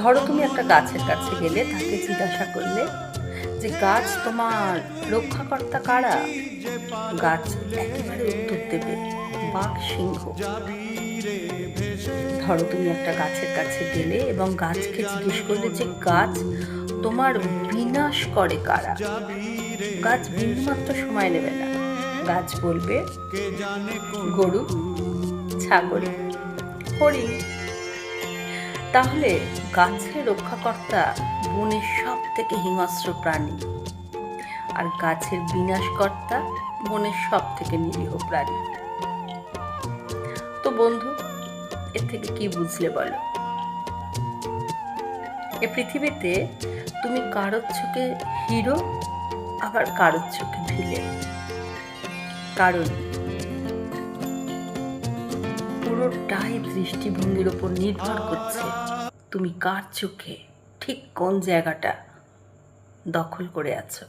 ধরো তুমি একটা গাছের কাছে গেলে, তাকে জিজ্ঞাসা করলে যে গাছ তোমার রক্ষাকর্তা কারা? গাছ একেবারে উত্তর দেবে, বাঘ সিংহ। ধরো তুমি একটা গাছের কাছে গেলে এবং গাছকে জিজ্ঞেস করলে যে গাছ তোমার বিনাশ করে কারা? গাছ বিন্দুমাত্র সময় নেবে না, গাছ বলবে গরু, ছাগল, হরিণ। তাহলে গাছের রক্ষাকর্তা বনের সব থেকে হিংস্র প্রাণী, আর গাছের বিনাশকর্তা বনের সব থেকে নিরীহ প্রাণী। তো বন্ধু, এর থেকে কি বুঝলে বলো? এ পৃথিবীতে তুমি কারোর চোখে হিরো, আবার কারোর চোখে ভিলেন। কারণ পুরোটাই দৃষ্টিভঙ্গির ওপর নির্ভর করছে তুমি কার চোখে ঠিক কোন জায়গাটা দখল করে আছো।